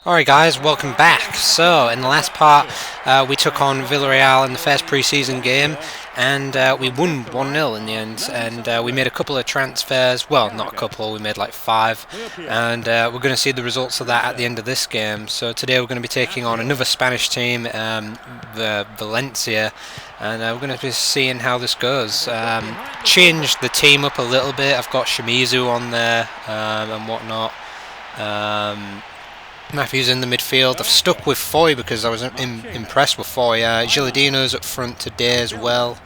Alright guys, welcome back. So, in the last part, we took on Villarreal in the first pre-season game, and we won 1-0 in the end, and we made a couple of transfers, well, not a couple, we made like 5, and we're going to see the results of that at the end of this game. So today we're going to be taking on another Spanish team, the Valencia, and we're going to be seeing how this goes. Changed the team up a little bit. I've got Shimizu on there and whatnot. Matthews in the midfield. I've stuck with Foy because I was impressed with Foy. Gilardino's up front today as well.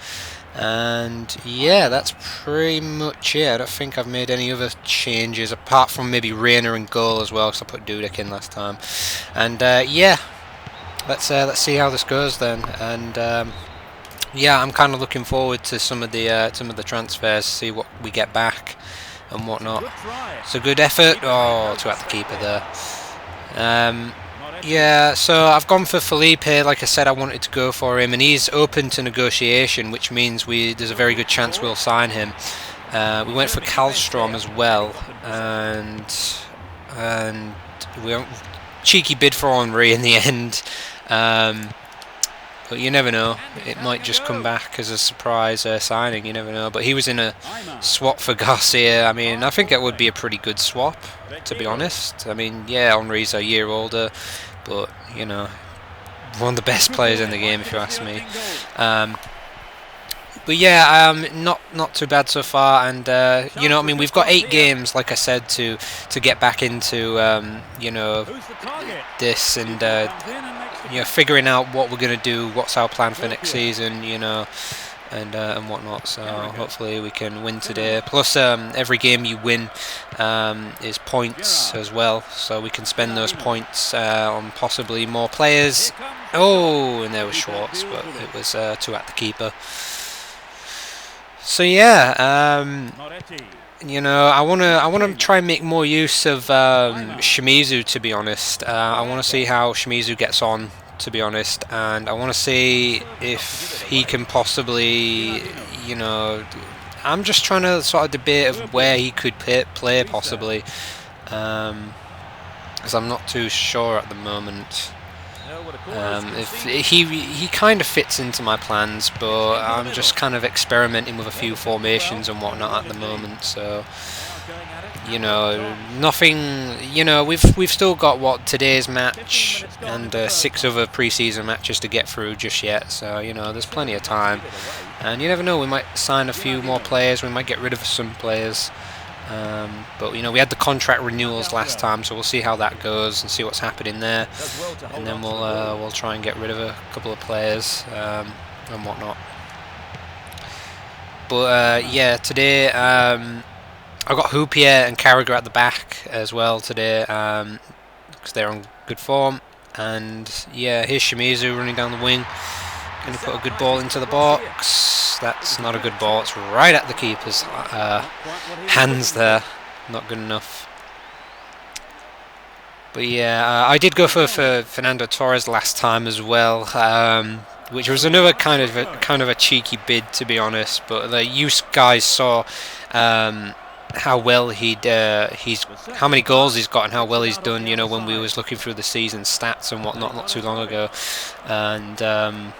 And yeah, that's pretty much it. I don't think I've made any other changes apart from maybe Reina in goal as well because I put Dudek in last time. And yeah, let's see how this goes then. And yeah, I'm kind of looking forward to some of the transfers, see what we get back and whatnot. It's a good effort. Oh, to at the keeper there. Yeah, so I've gone for Felipe. Like I said, I wanted to go for him, and he's open to negotiation, which means there's a very good chance we'll sign him. We went for Kallstrom as well, and we cheeky bid for Henry in the end. But you never know, it might just come back as a surprise signing, you never know. But he was in a swap for Garcia. I mean, I think it would be a pretty good swap, to be honest. I mean, yeah, Henry's a year older, but, you know, one of the best players in the game, if you ask me. But yeah, not too bad so far, and you know, I mean, we've got 8 games, like I said, to get back into, you know, this, and you know, figuring out what we're gonna do, what's our plan for next season, you know, and whatnot. So hopefully we can win today. Plus, every game you win is points as well, so we can spend those points on possibly more players. Oh, and there was Schwartz, but it was 2 at the keeper. So yeah, you know, I wanna try and make more use of Shimizu, to be honest. I want to see how Shimizu gets on, to be honest, and I want to see if he can possibly, you know, I'm just trying to sort of debate of where he could play possibly, because I'm not too sure at the moment. If he kind of fits into my plans, but I'm just kind of experimenting with a few formations and whatnot at the moment. So, you know, nothing. You know, we've still got today's match and 6 other pre-season matches to get through just yet. So, you know, there's plenty of time, and you never know. We might sign a few more players. We might get rid of some players. But you know, we had the contract renewals last time, so we'll see how that goes and see what's happening there, and then we'll try and get rid of a couple of players and whatnot. But yeah, today I've got Hoopier and Carragher at the back as well today because they're on good form. And yeah, here's Shimizu running down the wing. Going to put a good ball into the box. That's not a good ball. It's right at the keeper's hands there. Not good enough. But yeah, I did go for Fernando Torres last time as well, which was another kind of a cheeky bid, to be honest. But you guys saw how well how many goals he's got and how well he's done. You know, when we was looking through the season stats and whatnot not too long ago, and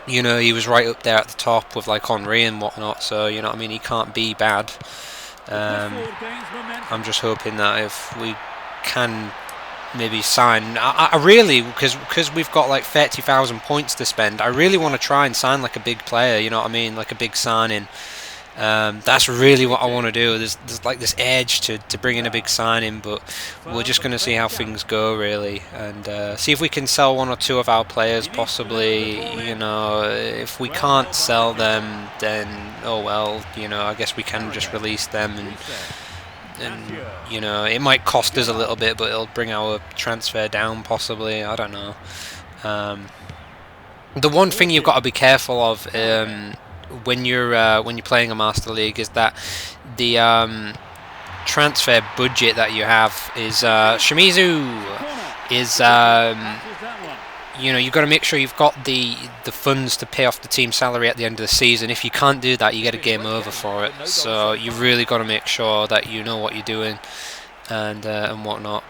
you know, he was right up there at the top with like Henry and whatnot, so you know what I mean, he can't be bad. I'm just hoping that if we can maybe sign, I really, because we've got like 30,000 points to spend, I really want to try and sign like a big player, you know what I mean, like a big signing. That's really what I want to do. There's like this edge to bring in a big signing, but we're just going to see how things go really, and see if we can sell 1 or 2 of our players possibly. You know, if we can't sell them, then oh well, you know, I guess we can just release them, and you know, it might cost us a little bit, but it'll bring our transfer down possibly. I don't know. The one thing you've got to be careful of when you're playing a Master League is that the transfer budget that you have is Shimizu is you know, you've got to make sure you've got the funds to pay off the team salary at the end of the season. If you can't do that, you get a game over for it. So you've really got to make sure that you know what you're doing and whatnot.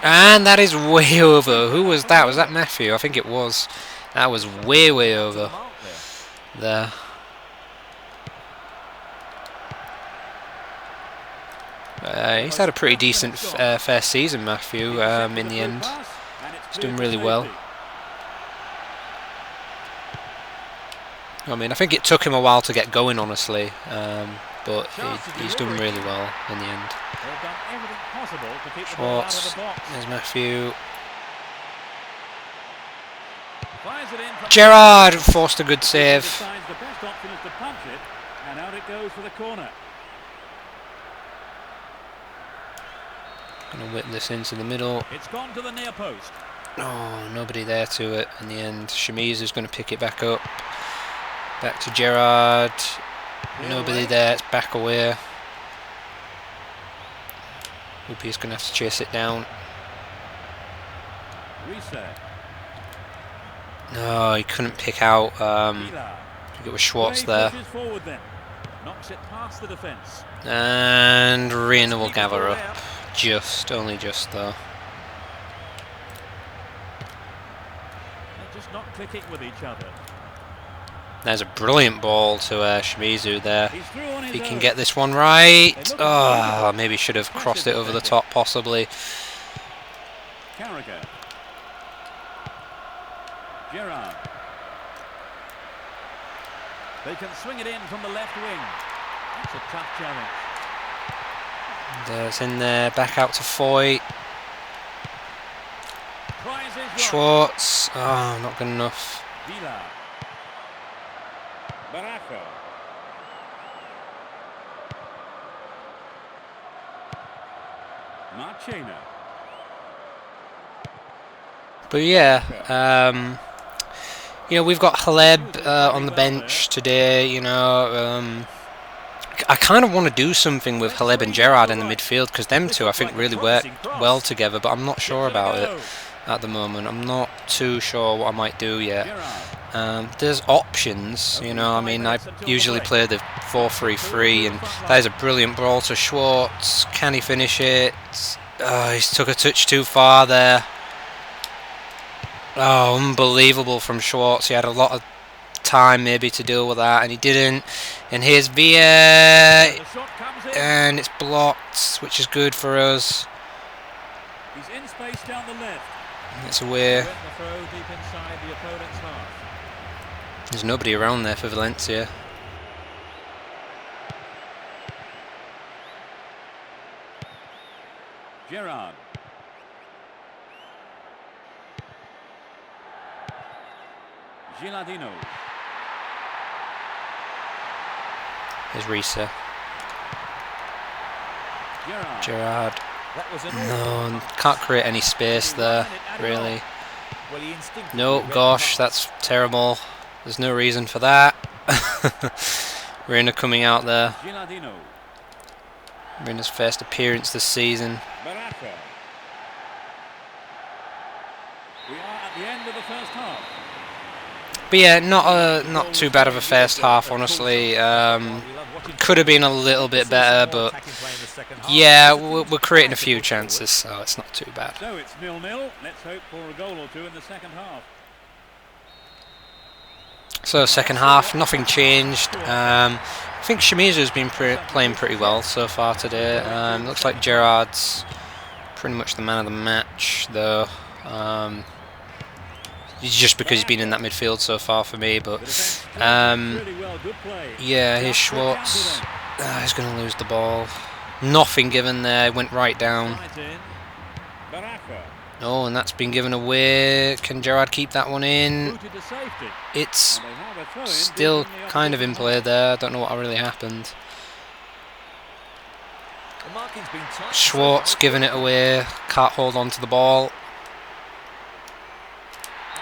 And that is way over. Who was that? Was that Matthew? I think it was. That was way, way over. There. He's had a pretty decent first season, Matthew, in the end. He's doing really well. I mean, I think it took him a while to get going, honestly, but he's done really well in the end. Schwartz, there's Matthew. Gerrard forced a good save. Gonna whip this into the middle. It's gone to the near post. Oh, nobody there to it in the end. Shimizu's going to pick it back up. Back to Gerrard. Nobody there. It's back away. Hoopy's going to have to chase it down. No, he couldn't pick out. I think it was Schwartz there. And Reina will gather up. Only just though. They're just not clicking with each other. There's a brilliant ball to Shimizu there. If he can get this one right. Oh, maybe should have crossed it over the top, possibly. Gerrard. They can swing it in from the left wing. That's a tough challenge. There's in there, back out to Foy. Schwartz. Oh, not good enough. But yeah, you know, we've got Haleb on the bench today. You know, I kind of want to do something with Haleb and Gerrard in the midfield, because them two I think really work well together, but I'm not sure about it at the moment. I'm not too sure what I might do yet. There's options, you know. I mean, I usually play the 4-3-3, and that is a brilliant ball to Schwartz. Can he finish it? Oh, he's took a touch too far there. Oh, unbelievable from Schwartz. He had a lot of time maybe to deal with that, and he didn't. And here's Villa, and it's blocked, which is good for us. He's in space down the left. It's away. There's nobody around there for Valencia. Gerrard. Gilardino. Here's Risa. Gerrard. No, can't create any space there, really. No, gosh, that's terrible. There's no reason for that. Reina coming out there. Reina's first appearance this season. We are at the end of the first half. But yeah, not too bad of a first half, honestly. Could have been a little bit better, but yeah, we're creating a few chances, so it's not too bad. So it's 0-0. Let's hope for a goal or two in the second half. So second half, nothing changed. I think Shimizu's been playing pretty well so far today. Looks like Gerrard's pretty much the man of the match, though. Just because he's been in that midfield so far for me, but yeah, here's Schwartz. He's going to lose the ball. Nothing given there, went right down. Oh, and that's been given away. Can Gerrard keep that one in? It's still kind of in play there. I don't know what really happened. Schwartz giving it away. Can't hold on to the ball.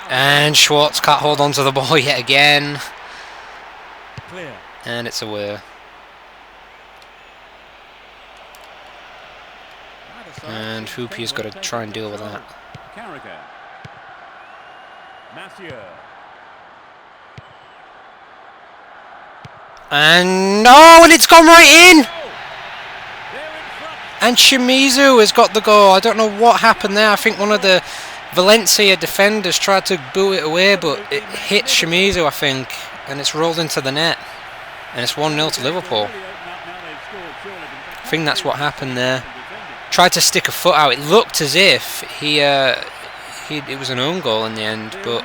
And Schwartz can't hold on to the ball yet again. And it's away. And Hoopy's got to try and deal with that. And no, and it's gone right in! And Shimizu has got the goal. I don't know what happened there. I think one of the Valencia defenders tried to boot it away, but it hit Shimizu, I think, and it's rolled into the net. And it's 1-0 to Liverpool. I think that's what happened there. Tried to stick a foot out. It looked as if it was an own goal in the end, but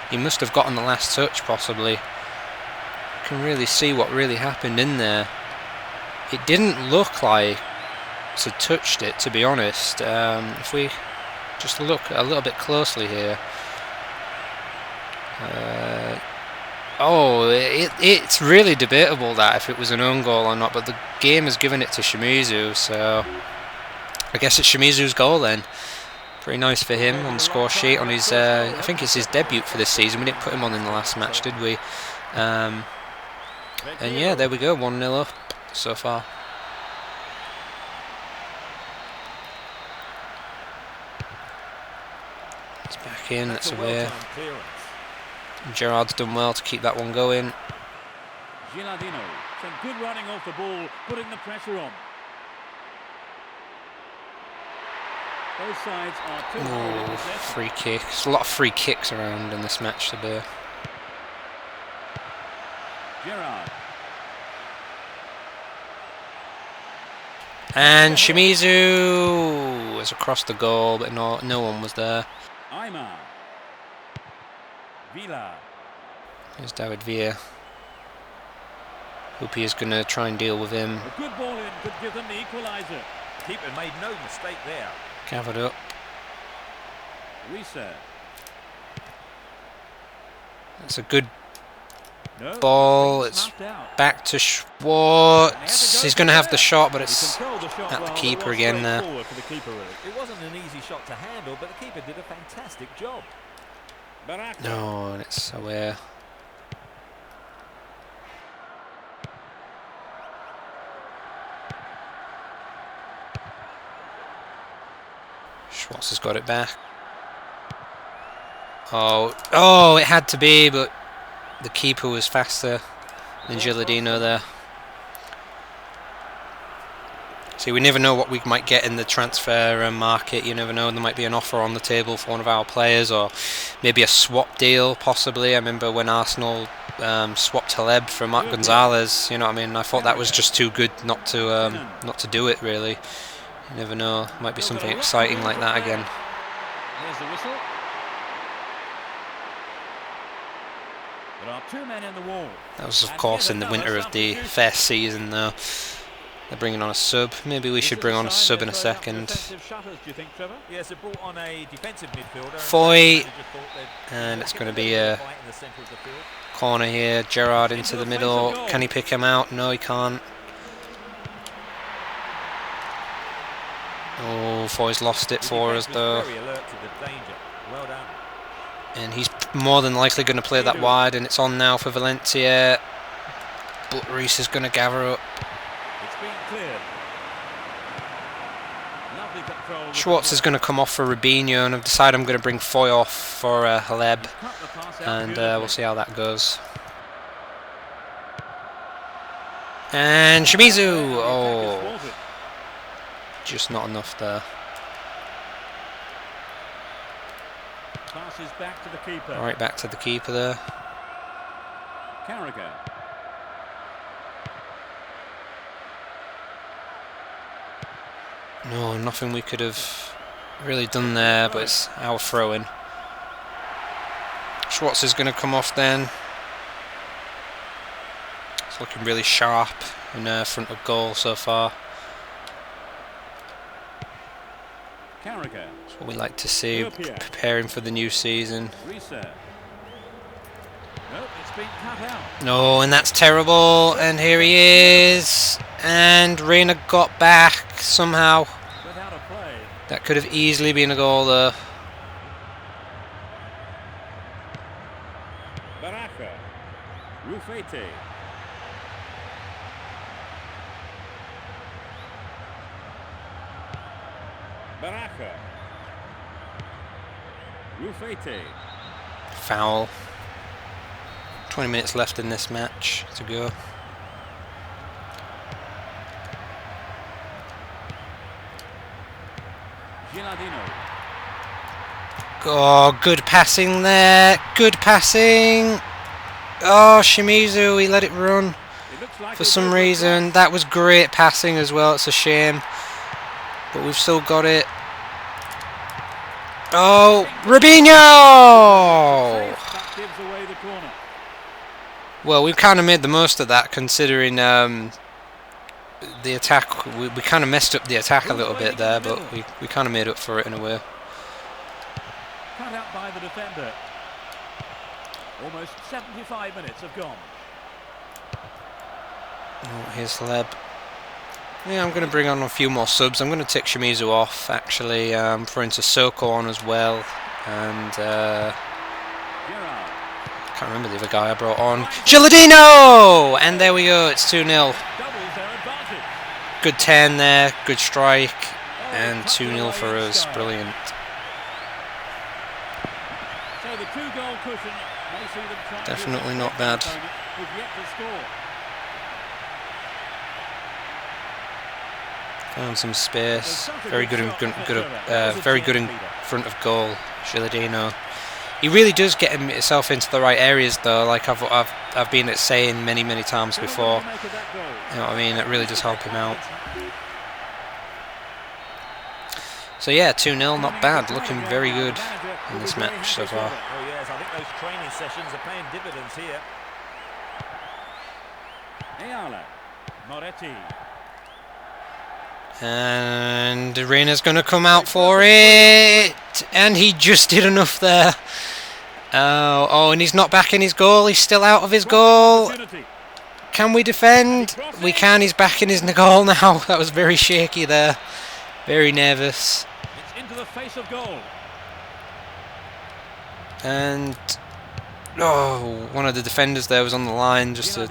he must have gotten the last touch, possibly. You can really see what really happened in there. It didn't look like to touched it, to be honest. If we just look a little bit closely here. It's really debatable that if it was an own goal or not, but the game has given it to Shimizu, so I guess it's Shimizu's goal then. Pretty nice for him on the score sheet on his, I think it's his debut for this season. We didn't put him on in the last match, did we? And yeah, there we go, 1-0 up so far. It's back in, that's away. Gerrard's done well to keep that one going. Gilardino, some good running off the ball, putting the pressure on. Both sides are free kick. There's a lot of free kicks around in this match today. Gerrard. And Shimizu was across the goal, but no one was there. Aymar. Villa. Here's David Villa. Hope he is going to try and deal with him. A good ball in could give them the equaliser. Keeper made no mistake there. Gathered up. Reset. That's a good ball. It's back to Schwartz. He's going to have the shot, but it's at the keeper again there. It wasn't an easy shot to handle, but the keeper did a fantastic job. No, and it's away. Schwartz has got it back. Oh, it had to be, but the keeper was faster than Gilardino there. See, we never know what we might get in the transfer market. You never know, there might be an offer on the table for one of our players, or maybe a swap deal, possibly. I remember when Arsenal swapped Haleb for Marc Gonzalez. You know what I mean? I thought that was just too good not to do it. Really, you never know. Might be something exciting like that again. Here's the whistle. There are 2 men in the wall. That was, of course, in the winter of the first season, though. They're bringing on a sub. Maybe we should bring on a sub in a second. Yes, they brought on a defensive midfielder. Foy, and it's going to be a corner here. Gerrard into the middle. Can he pick him out? No, he can't. Oh, Foy's lost it for us, though. And he's more than likely going to play that wide, and it's on now for Valencia. But Reese is going to gather up. Schwartz is going to come off for Rubinho, and I've decided I'm going to bring Foy off for Haleb, and we'll see how that goes. And Shimizu! Oh, just not enough there. Passes back to the keeper. Right back to the keeper there. Carragher. No, nothing we could have really done there, but it's our throw-in. Schwartz is going to come off then. It's looking really sharp in front of goal so far. Carragher. That's what we like to see, preparing for the new season. No, and that's terrible, and here he is, and Reina got back somehow. That could have easily been a goal though. Baraka. Rufete. Baraka. Rufete. Foul. 20 minutes left in this match to go. Oh, good passing there. Good passing. Oh, Shimizu, he let it run for some reason. That was great passing as well. It's a shame, but we've still got it. Oh, Robinho! Well, we've kind of made the most of that, considering the attack. We kind of messed up the attack a little bit there, but we kind of made up for it in a way. Cut out by the defender. Almost 75 minutes have gone. Oh, here's Leb. Yeah, I'm going to bring on a few more subs. I'm going to take Shimizu off, actually. Throwing Sissoko on as well. And can't remember the other guy I brought on. Gilardino! And there we go, it's 2-0. Good 10 there, good strike. And 2-0 for us, brilliant. Definitely not bad. Found some space. Very good in front of goal, Gilardino. He really does get himself into the right areas, though. Like I've been saying many times before. You know what I mean? It really does help him out. So yeah, 2-0, not bad. Looking very good in this match so far. Oh yes, I think those training sessions are paying dividends here. Moretti. And Reina's going to come out for it, and he just did enough there. Oh, and he's not back in his goal. He's still out of his goal. Can we defend? We can. He's back in his goal now. That was very shaky there. Very nervous. It's into the face of goal. And one of the defenders there was on the line just to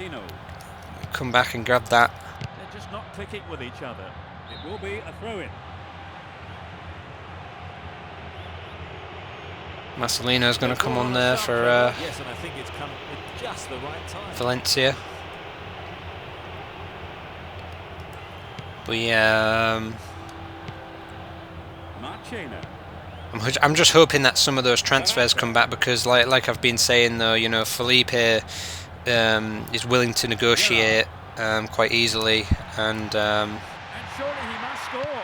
come back and grab that. They're just not clicking with each other. It will be a throw-in. Marcelino's going to come on there for yes, and I think it's come at just the right time. Valencia. But yeah, I'm just hoping that some of those transfers come back, because like I've been saying though, you know, Felipe is willing to negotiate quite easily, and surely he must score.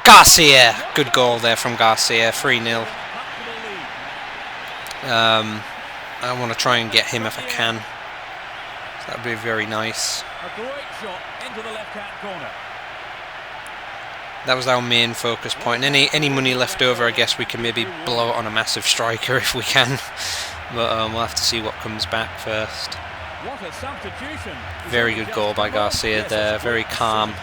Garcia, good goal there from Garcia, 3-0. I want to try and get him if I can. That would be very nice. A great shot into the left-hand corner. That was our main focus point. Any money left over, I guess we can maybe blow it on a massive striker if we can. But we'll have to see what comes back first. What a substitution. Very good goal by Garcia there. Very calm.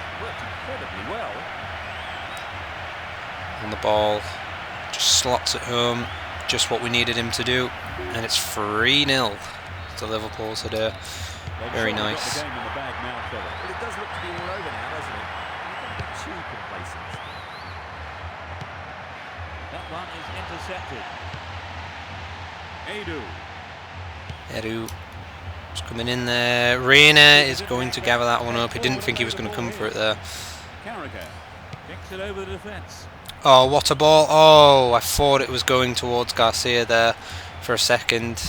On the ball. Just slots it home. Just what we needed him to do. And it's 3-0 to Liverpool today. Very nice. But it does look to be all over now, doesn't it? Too complacent. That one is intercepted. Edu is coming in there. Reina is going to gather that one up. He didn't think he was going to come for it there. Kicks it over the defence. Oh, what a ball. Oh, I thought it was going towards Garcia there for a second.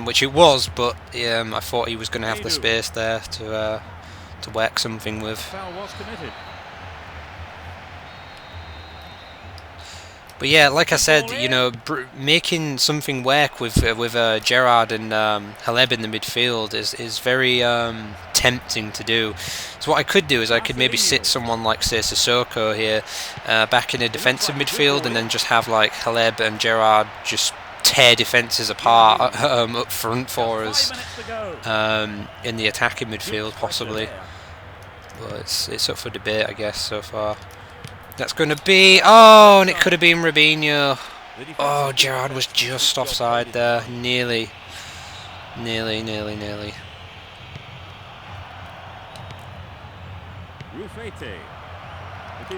Which it was, but I thought he was going to have the space there to work something with. Foul was committed. But yeah, like I said, you know, making something work with Gerrard and Haleb in the midfield is very tempting to do. So what I could do is I could maybe sit someone like, say, Sissoko here back in a defensive midfield, and then just have like Haleb and Gerrard just tear defences apart up front for us in the attacking midfield possibly. But it's up for debate, I guess, so far. That's going to be... Oh, and it could have been Robinho. Oh, Gerrard was just offside there. Nearly.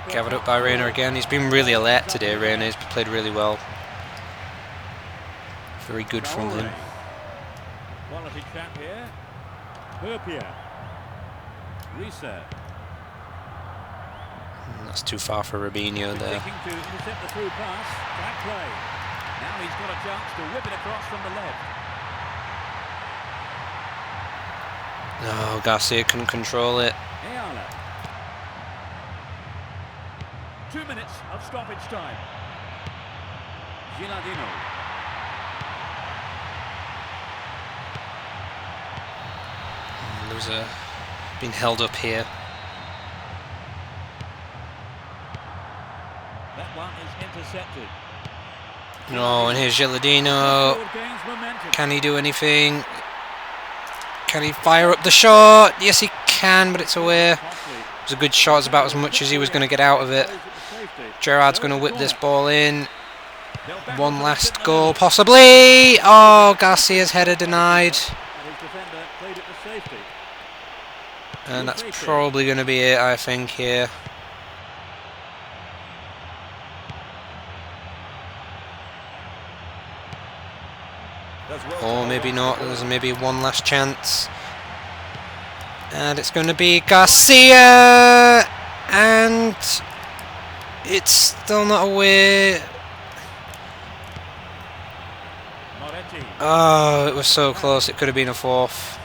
Gathered up by Reina again. He's been really alert today, Reina. He's played really well. Very good from him. Quality chap here. Herpia. Reset. That's too far for Robinho there. Seeking to intercept the through pass. Track play. Now he's got a chance to whip it across from the left. No, Garcia couldn't control it. Ayala. 2 minutes of stoppage time. Gilardino. There was a being held up here. That one is intercepted. No, and here's Gilardino. Can he do anything? Can he fire up the shot? Yes, he can, but it's away. It was a good shot. It's about as much as he was going to get out of it. Gerrard's going to whip this ball in. One last goal, possibly. Oh, Garcia's header denied. And that's probably going to be it, I think, here. Or maybe not. There's maybe one last chance. And it's going to be Garcia. And it's still not away. Oh, it was so close. It could have been a fourth.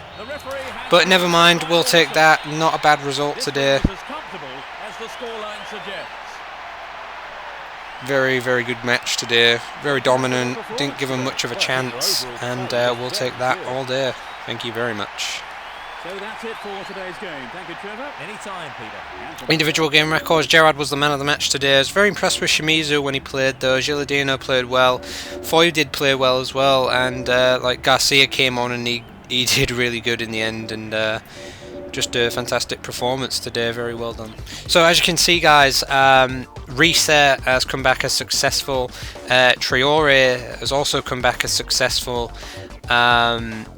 But never mind. We'll take that. Not a bad result today. Very, very good match today. Very dominant. Didn't give him much of a chance. And we'll take that all day. Thank you very much. So that's it for today's game. Thank you, Trevor. Anytime, Peter. Individual game records. Gerrard was the man of the match today. I was very impressed with Shimizu when he played, though. Gilardino played well. Foy did play well as well. And like Garcia came on and he did really good in the end. And just a fantastic performance today. Very well done. So as you can see, guys, Reset has come back as successful. Traore has also come back as successful.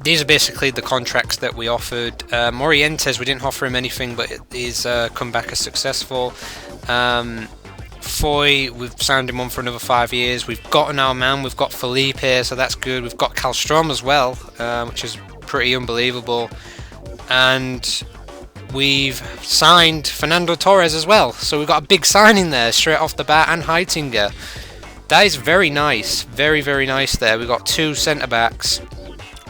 These are basically the contracts that we offered. Morientes, we didn't offer him anything, but he's come back as successful. Foy, we've signed him on for another 5 years. We've got our man, we've got Felipe, so that's good. We've got Kallstrom as well, which is pretty unbelievable. And we've signed Fernando Torres as well. So we've got a big signing there straight off the bat, and Heitinger. That is very nice. Very, very nice there. We've got two centre-backs,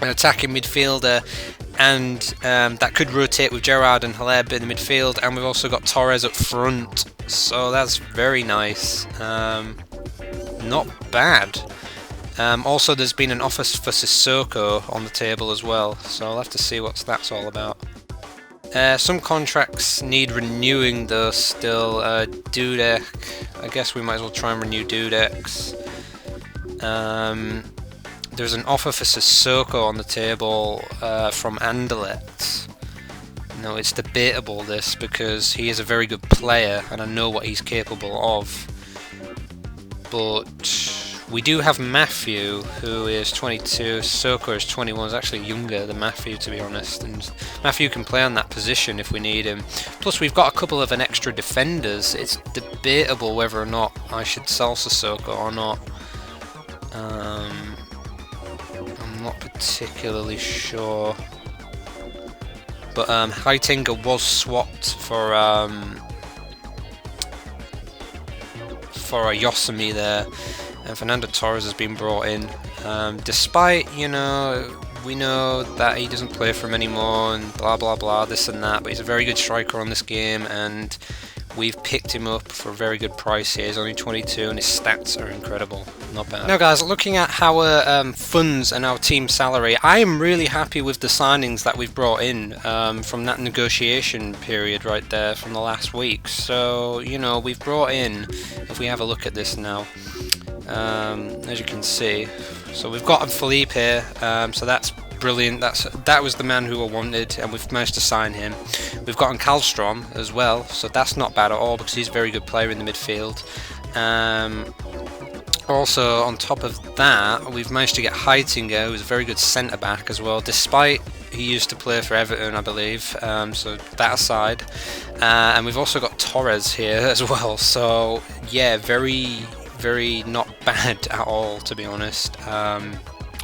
an attacking midfielder, and that could rotate with Gerrard and Haleb in the midfield, and we've also got Torres up front. So that's very nice. Not bad. Also, there's been an offer for Sissoko on the table as well, so I'll have to see what that's all about. Some contracts need renewing though still. Dudek, I guess we might as well try and renew Dudek's. There's an offer for Sissoko on the table from Anderlecht. No, it's debatable this, because he is a very good player and I know what he's capable of. But we do have Matthew, who is 22, Sissoko is 21, is actually younger than Matthew, to be honest, and Matthew can play on that position if we need him. Plus we've got a couple of extra defenders. It's debatable whether or not I should sell Sissoko or not. I'm not particularly sure. But Heitinger was swapped for a Yosemite there. And Fernando Torres has been brought in, despite, you know, we know that he doesn't play for him anymore and blah blah blah, this and that, but he's a very good striker on this game and we've picked him up for a very good price here. He's only 22 and his stats are incredible. Not bad. Now guys, looking at our funds and our team salary, I am really happy with the signings that we've brought in from that negotiation period right there from the last week. So, you know, we've brought in, if we have a look at this now, as you can see, so we've got Felipe here, so that's brilliant. That was the man who I wanted, and we've managed to sign him. We've got Kallstrom as well, so that's not bad at all because he's a very good player in the midfield. Also, on top of that, we've managed to get Heitinger, who's a very good centre back as well, despite he used to play for Everton, I believe. So that aside, and we've also got Torres here as well. So yeah, very not bad at all, to be honest.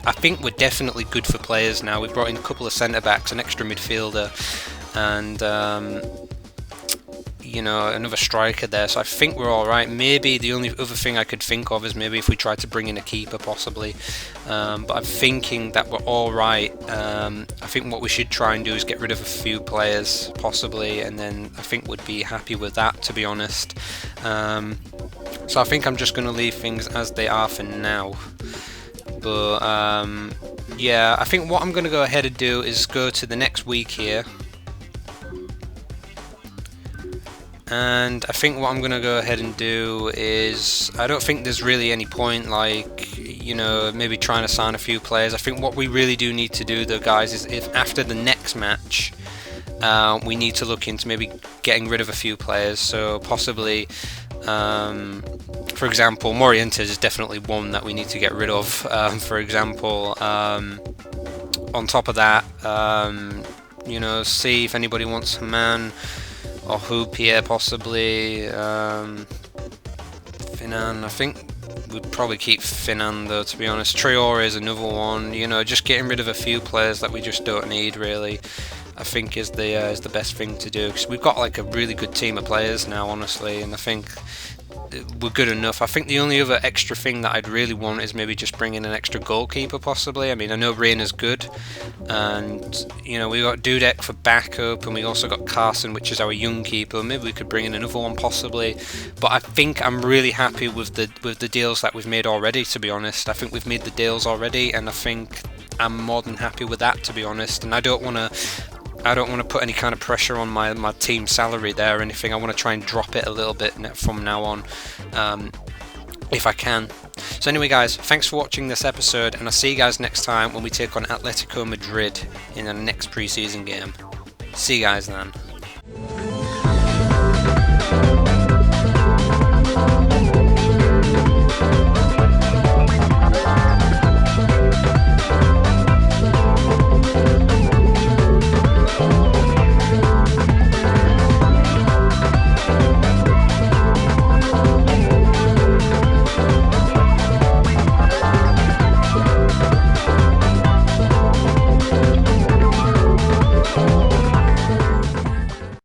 I think we're definitely good for players now. We've brought in a couple of centre-backs, an extra midfielder, and you know, another striker there, so I think we're all right. Maybe the only other thing I could think of is maybe if we try to bring in a keeper, possibly. But I'm thinking that we're all right. I think what we should try and do is get rid of a few players, possibly, and then I think we'd be happy with that, to be honest. So I think I'm just going to leave things as they are for now. But yeah, I think what I'm going to go ahead and do is go to the next week here. And I think what I'm going to go ahead and do is, I don't think there's really any point, like, you know, maybe trying to sign a few players. I think what we really do need to do, though, guys, is if after the next match, we need to look into maybe getting rid of a few players. So possibly, for example, Morientes is definitely one that we need to get rid of. For example, on top of that, you know, see if anybody wants a man. Or Hoopier, possibly. Finan, I think we'd probably keep Finan, though, to be honest. Traore is another one. You know, just getting rid of a few players that we just don't need, really, I think is the best thing to do. Because we've got like a really good team of players now, honestly, and I think we're good enough. I think the only other extra thing that I'd really want is maybe just bring in an extra goalkeeper, possibly. I mean, I know Reina's good, and you know, we got Dudek for backup, and we also got Carson, which is our young keeper. Maybe we could bring in another one, possibly. But I think I'm really happy with the deals that we've made already, to be honest. I think we've made the deals already, and I think I'm more than happy with that, to be honest. And I don't want to put any kind of pressure on my team salary there or anything. I want to try and drop it a little bit from now on, if I can. So anyway, guys, thanks for watching this episode, and I'll see you guys next time when we take on Atletico Madrid in the next preseason game. See you guys then.